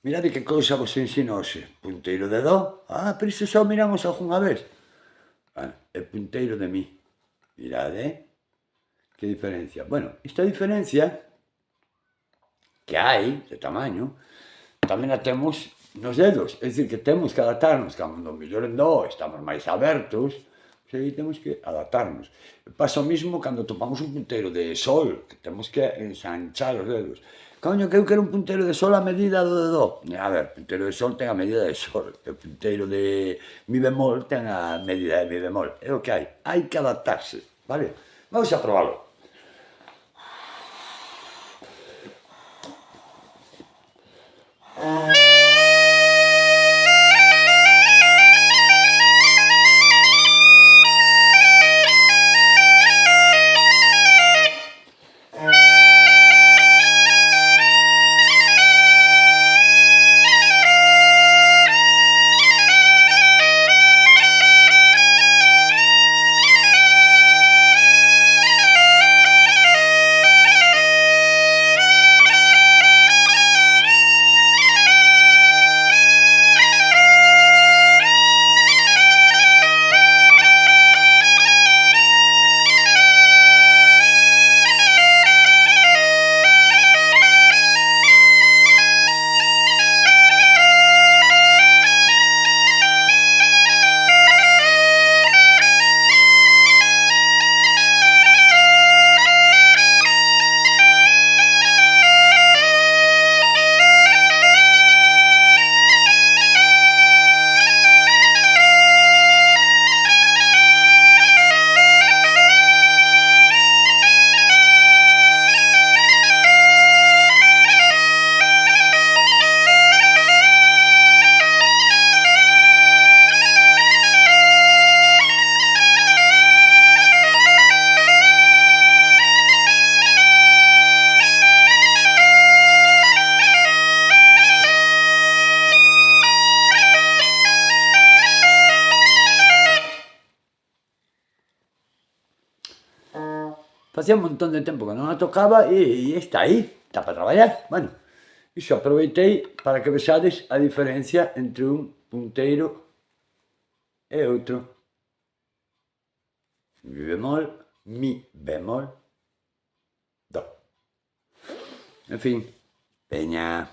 Mirade que cousa vos ensino hoxe. Punteiro de do. Ah, pero iso só miramos algunha vez. E punteiro de mi. Mirade, que diferencia. Bueno, esta diferencia que hai de tamaño tamén a temos nos dedos. É dicir, que temos que adaptarnos. Cando mellor en do estamos máis abertos, aí temos que adaptarnos. Pasa o mismo cando topamos un punteiro de sol, que temos que ensanchar os dedos. Coño, que eu quero un punteiro de sol a medida do de do. A ver, o punteiro de sol ten a medida de sol, o punteiro de mi bemol ten a medida de mi bemol. É o que hai. Hai que adaptarse, vale? Vamos a probalo. Facía un montón de tempo que non a tocaba e está aí, está para traballar. Bueno, iso aproveitei para que vexades a diferencia entre un punteiro e outro. Mi bemol, mi bemol, do. En fin, veña.